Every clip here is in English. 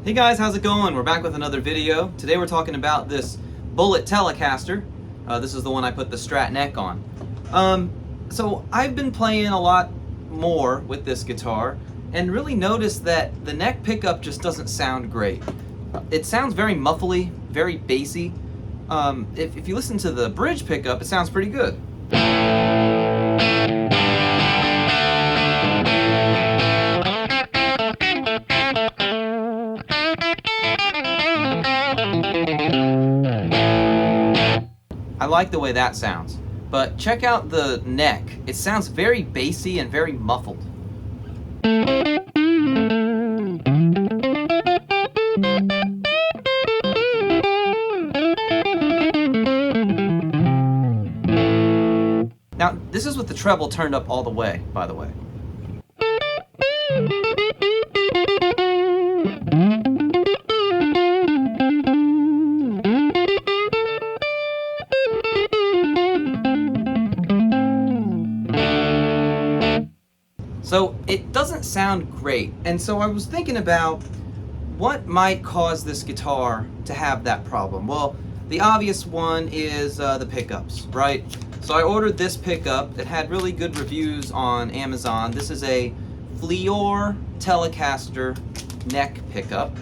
Hey guys, how's it going? We're back with another video. Today we're talking about this Bullet Telecaster. This is the one I put the Strat neck on. So I've been playing a lot more with this guitar and really noticed that the neck pickup just doesn't sound great. It sounds very muffly, very bassy. If you listen to the bridge pickup, it sounds pretty good. I like the way that sounds, but check out the neck. It sounds very bassy and very muffled. Now, this is with the treble turned up all the way, by the way. So it doesn't sound great, and so I was thinking about what might cause this guitar to have that problem. Well, the obvious one is the pickups, right? So I ordered this pickup. It had really good reviews on Amazon. This is a Fleor Telecaster neck pickup.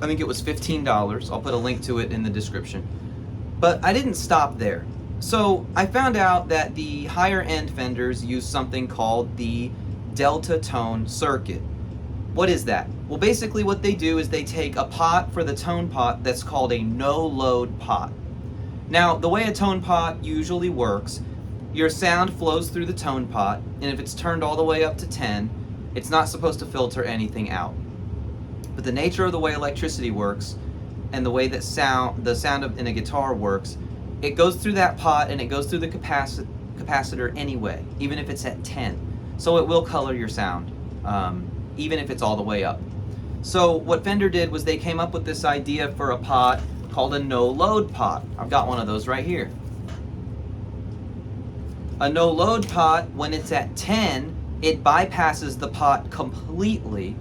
I think it was $15. I'll put a link to it in the description. But I didn't stop there. So I found out that the higher end Fenders use something called the Delta Tone circuit. What is that? Well, basically what they do is they take a pot for the tone pot that's called a no-load pot. Now, the way a tone pot usually works, your sound flows through the tone pot, and if it's turned all the way up to 10, it's not supposed to filter anything out. But the nature of the way electricity works, and the way that the sound in a guitar works, it goes through that pot and it goes through the capacitor anyway, even if it's at 10. So it will color your sound, even if it's all the way up. So what Fender did was they came up with this idea for a pot called a no-load pot. I've got one of those right here. A no-load pot, when it's at 10, it bypasses the pot completely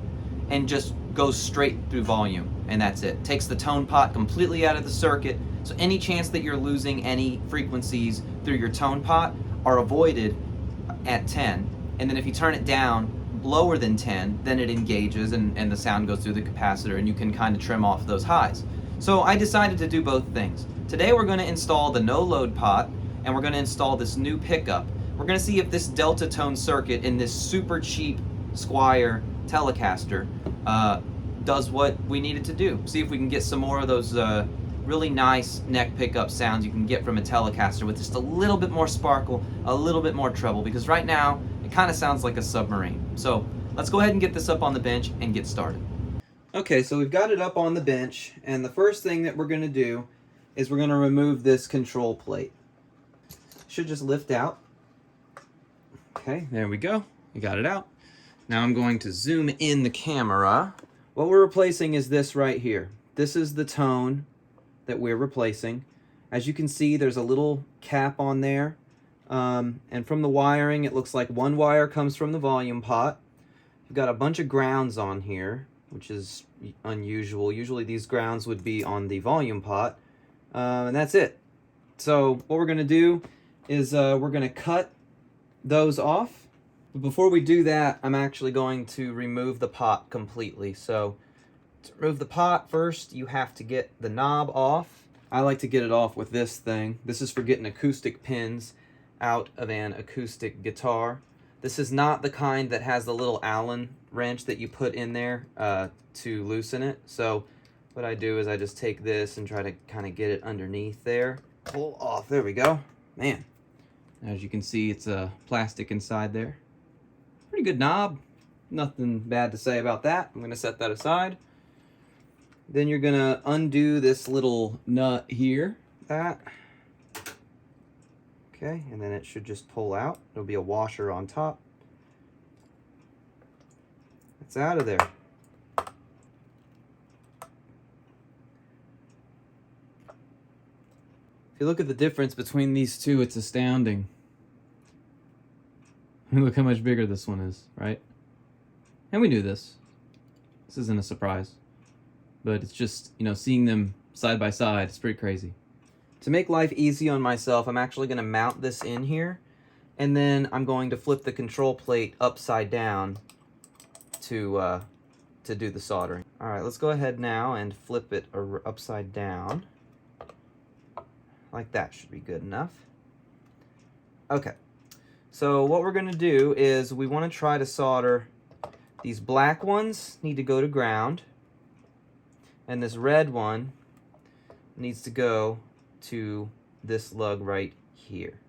and just goes straight through volume, and that's it. Takes the tone pot completely out of the circuit, so any chance that you're losing any frequencies through your tone pot are avoided at 10. And then if you turn it down lower than 10, then it engages and the sound goes through the capacitor and you can kind of trim off those highs. So I decided to do both things. Today we're going to install the no-load pot and we're going to install this new pickup. We're going to see if this Delta Tone circuit in this super cheap Squier Telecaster does what we need it to do. See if we can get some more of those really nice neck pickup sounds you can get from a Telecaster with just a little bit more sparkle, a little bit more treble, because right now it kind of sounds like a submarine. So let's go ahead and get this up on the bench and get started. Okay, so we've got it up on the bench, and the first thing that we're going to do is we're going to remove this control plate. Should just lift out. Okay, there we go. We got it out. Now I'm going to zoom in the camera. What we're replacing is this right here. This is the tone that we're replacing. As you can see, there's a little cap on there. And from the wiring, it looks like one wire comes from the volume pot. You've got a bunch of grounds on here, which is unusual. Usually these grounds would be on the volume pot. And that's it. So what we're going to do is we're going to cut those off. But before we do that, I'm actually going to remove the pot completely. So to remove the pot first, you have to get the knob off. I like to get it off with this thing. This is for getting acoustic pins out of an acoustic guitar. This is not the kind that has the little Allen wrench that you put in there to loosen it. So what I do is I just take this and try to kind of get it underneath there. Pull off. There we go. Man, as you can see, it's plastic inside there. Pretty good knob. Nothing bad to say about that. I'm going to set that aside. Then you're going to undo this little nut here. That. Okay, and then it should just pull out. There'll be a washer on top. It's out of there. If you look at the difference between these two, it's astounding. Look how much bigger this one is, right? And we knew this. This isn't a surprise, but it's just, you know, seeing them side by side, it's pretty crazy. To make life easy on myself, I'm actually going to mount this in here, and then I'm going to flip the control plate upside down to do the soldering. All right, let's go ahead now and flip it upside down. Like that should be good enough. Okay, so what we're going to do is we want to try to solder these black ones need to go to ground, and this red one needs to go to this lug right here.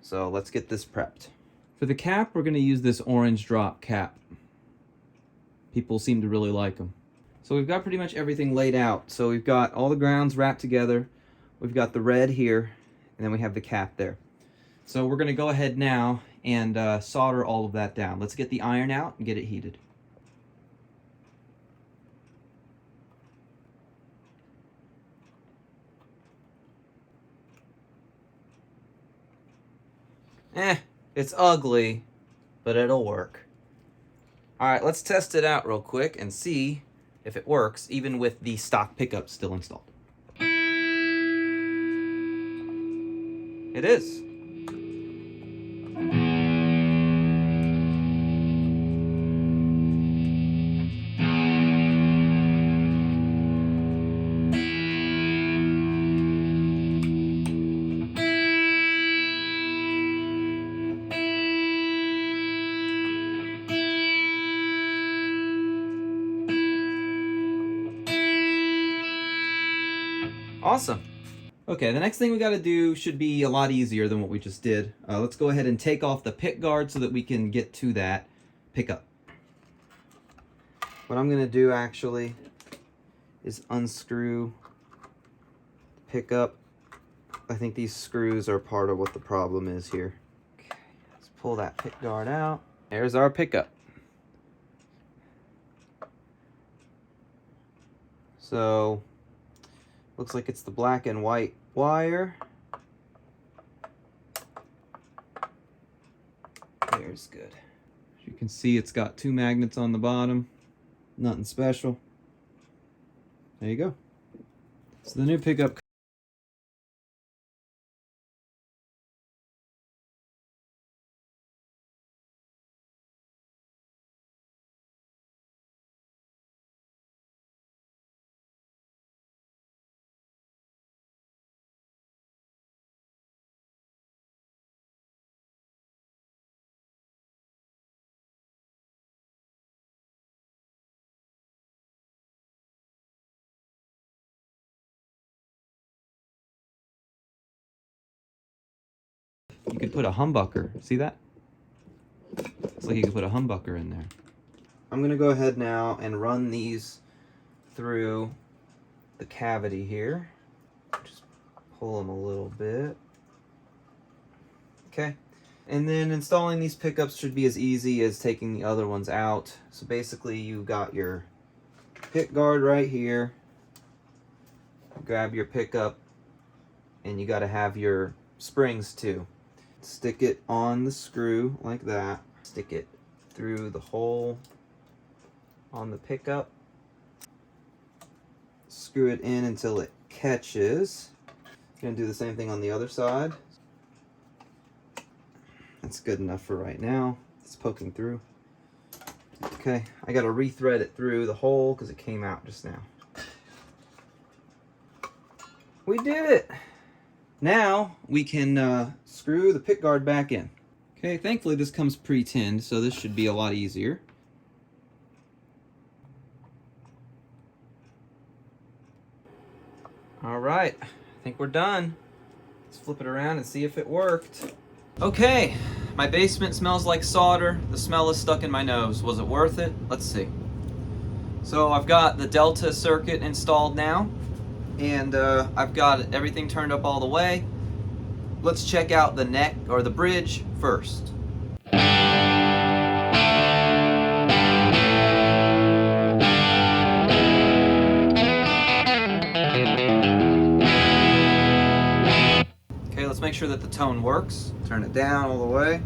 So let's get this prepped. For the cap, we're going to use this orange drop cap. People seem to really like them. So we've got pretty much everything laid out. So we've got all the grounds wrapped together. We've got the red here, and then we have the cap there. So we're going to go ahead now and solder all of that down. Let's get the iron out and get it heated. It's ugly, but it'll work. All right, let's test it out real quick and see if it works, even with the stock pickup still installed. It is. Awesome. Okay, the next thing we got to do should be a lot easier than what we just did. Let's go ahead and take off the pick guard so that we can get to that pickup. What I'm going to do actually is unscrew the pickup. I think these screws are part of what the problem is here. Okay, let's pull that pick guard out. There's our pickup. So looks like it's the black and white wire. There's good. As you can see, it's got 2 magnets on the bottom. Nothing special. There you go. So the new pickup. You could put a humbucker. See that? Looks like you could put a humbucker in there. I'm going to go ahead now and run these through the cavity here. Just pull them a little bit. Okay. And then installing these pickups should be as easy as taking the other ones out. So basically you got your pick guard right here. Grab your pickup, and you got to have your springs too. Stick it on the screw like that. Stick it through the hole on the pickup. Screw it in until it catches. Gonna do the same thing on the other side. That's good enough for right now. It's poking through. Okay, I gotta re-thread it through the hole because it came out just now. We did it! Now we can screw the pick guard back in. Okay, thankfully this comes pre-tinned, so this should be a lot easier. Alright, I think we're done. Let's flip it around and see if it worked. Okay, my basement smells like solder. The smell is stuck in my nose. Was it worth it? Let's see. So I've got the Delta circuit installed now, and I've got everything turned up all the way. Let's check out the neck or the bridge first. Okay, let's make sure that the tone works. Turn it down all the way.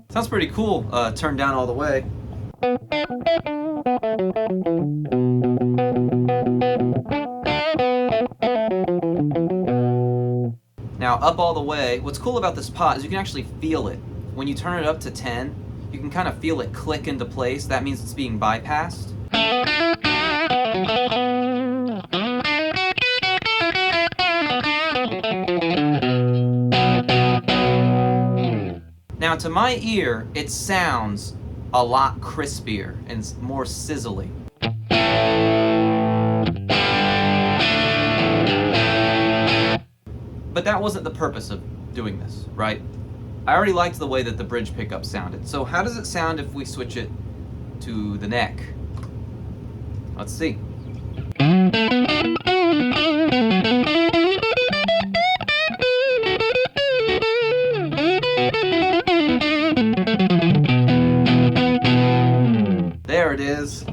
Sounds pretty cool, turned down all the way. Now, up all the way, what's cool about this pot is you can actually feel it. When you turn it up to 10, you can kind of feel it click into place. That means it's being bypassed. Now, to my ear, it sounds a lot crispier and more sizzly. But that wasn't the purpose of doing this, right? I already liked the way that the bridge pickup sounded. So how does it sound if we switch it to the neck? Let's see. There it is.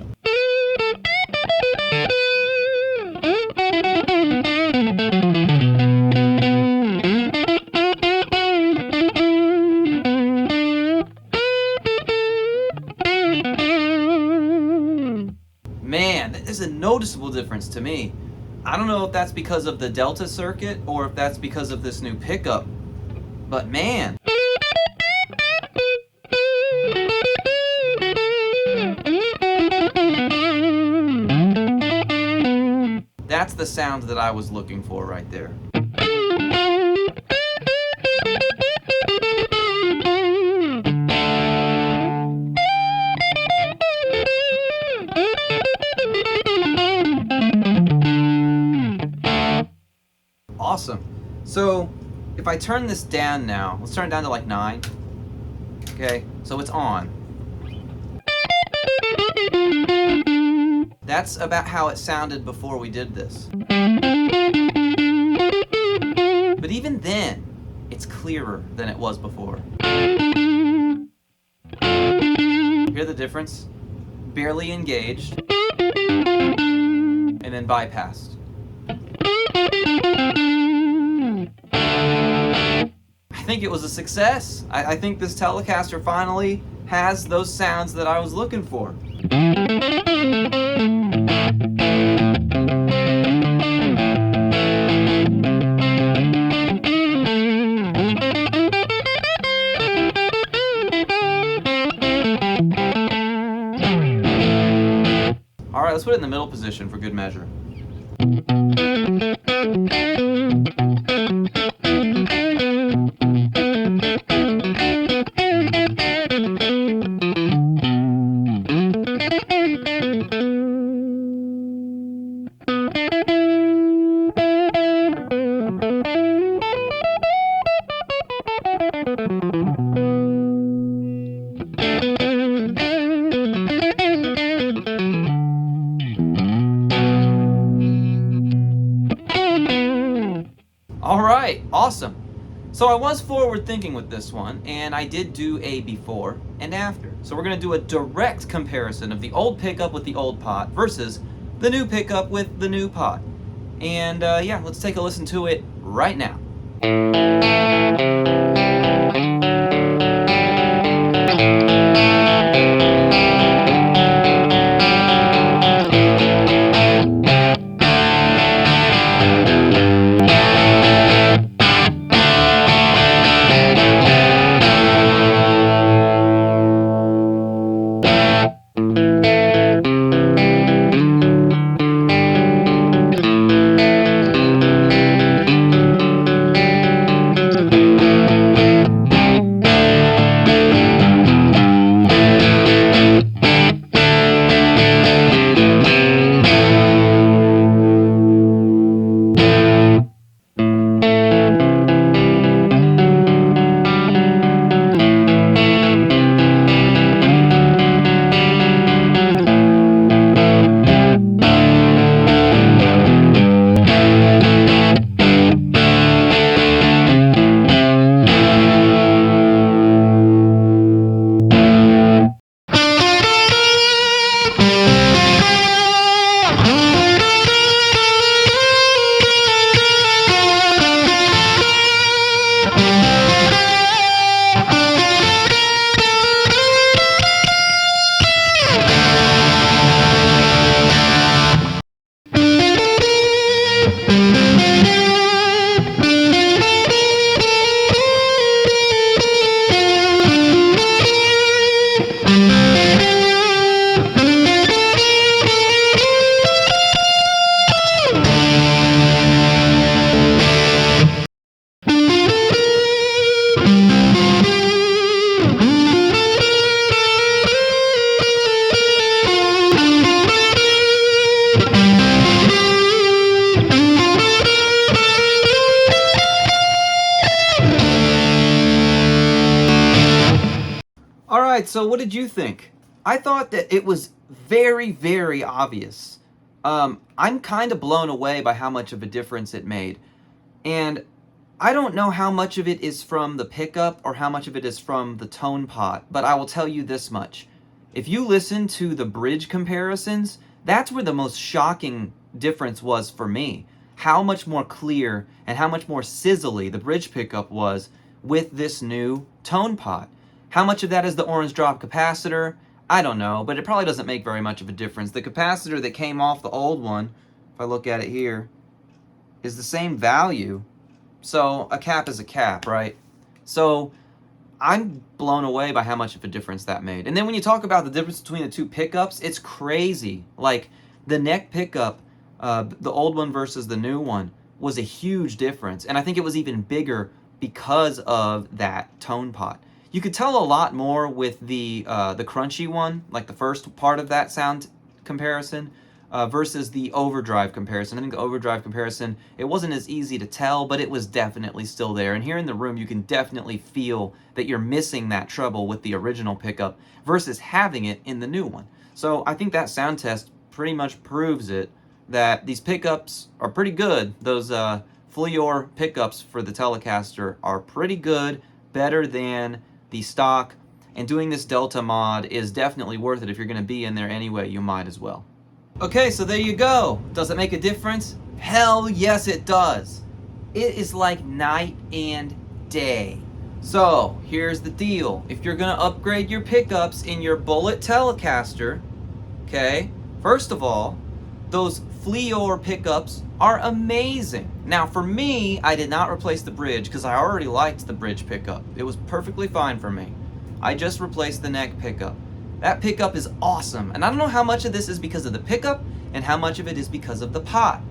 Man, there's a noticeable difference to me. I don't know if that's because of the Delta circuit or if that's because of this new pickup, but man. That's the sound that I was looking for right there. Awesome. So if I turn this down now, let's turn it down to like 9. Okay, so it's on. That's about how it sounded before we did this. But even then, it's clearer than it was before. Hear the difference? Barely engaged, and then bypassed. I think it was a success. I think this Telecaster finally has those sounds that I was looking for. All right, let's put it in the middle position for good measure. All right, awesome. So I was forward thinking with this one, and I did do a before and after. So we're gonna do a direct comparison of the old pickup with the old pot versus the new pickup with the new pot. And yeah, let's take a listen to it right now. right, so what did you think? I thought that it was very, very obvious. I'm kind of blown away by how much of a difference it made. And I don't know how much of it is from the pickup or how much of it is from the tone pot, but I will tell you this much. If you listen to the bridge comparisons, that's where the most shocking difference was for me. How much more clear and how much more sizzly the bridge pickup was with this new tone pot. How much of that is the orange drop capacitor? I don't know, but it probably doesn't make very much of a difference. The capacitor that came off the old one, if I look at it here, is the same value. So a cap is a cap, right? So I'm blown away by how much of a difference that made. And then when you talk about the difference between the two pickups, it's crazy. Like the neck pickup, the old one versus the new one, was a huge difference. And I think it was even bigger because of that tone pot. You could tell a lot more with the crunchy one, like the first part of that sound comparison, versus the overdrive comparison. I think the overdrive comparison, it wasn't as easy to tell, but it was definitely still there. And here in the room, you can definitely feel that you're missing that treble with the original pickup versus having it in the new one. So I think that sound test pretty much proves it, that these pickups are pretty good. Those Fleor pickups for the Telecaster are pretty good, better than the stock. And doing this Delta mod is definitely worth it. If you're going to be in there anyway, you might as well. Okay, so there you go. Does it make a difference? Hell yes it does. It is like night and day. So here's the deal. If you're gonna upgrade your pickups in your Bullet Telecaster, okay, first of all, those Fleor pickups are amazing. Now for me, I did not replace the bridge because I already liked the bridge pickup. It was perfectly fine for me. I just replaced the neck pickup. That pickup is awesome, and I don't know how much of this is because of the pickup and how much of it is because of the pot.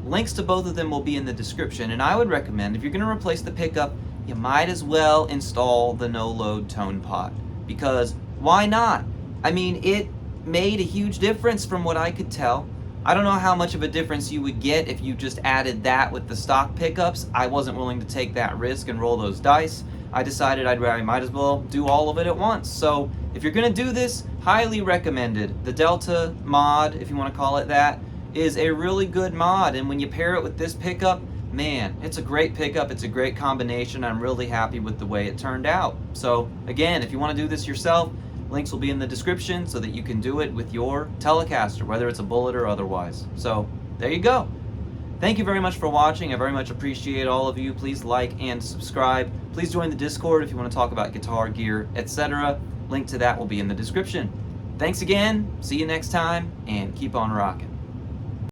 Links to both of them will be in the description, and I would recommend, if you're going to replace the pickup, you might as well install the no-load tone pot, because why not? I mean, it made a huge difference from what I could tell. I don't know how much of a difference you would get if you just added that with the stock pickups. I wasn't willing to take that risk and roll those dice. I decided I might as well do all of it at once. So if you're going to do this, highly recommended. The Delta mod, if you want to call it that, is a really good mod. And when you pair it with this pickup, man, it's a great pickup. It's a great combination. I'm really happy with the way it turned out. So again, if you want to do this yourself, links will be in the description so that you can do it with your Telecaster, whether it's a Bullet or otherwise. So there you go. Thank you very much for watching. I very much appreciate all of you. Please like and subscribe. Please join the Discord if you want to talk about guitar gear, etc. Link to that will be in the description. Thanks again. See you next time, and keep on rocking.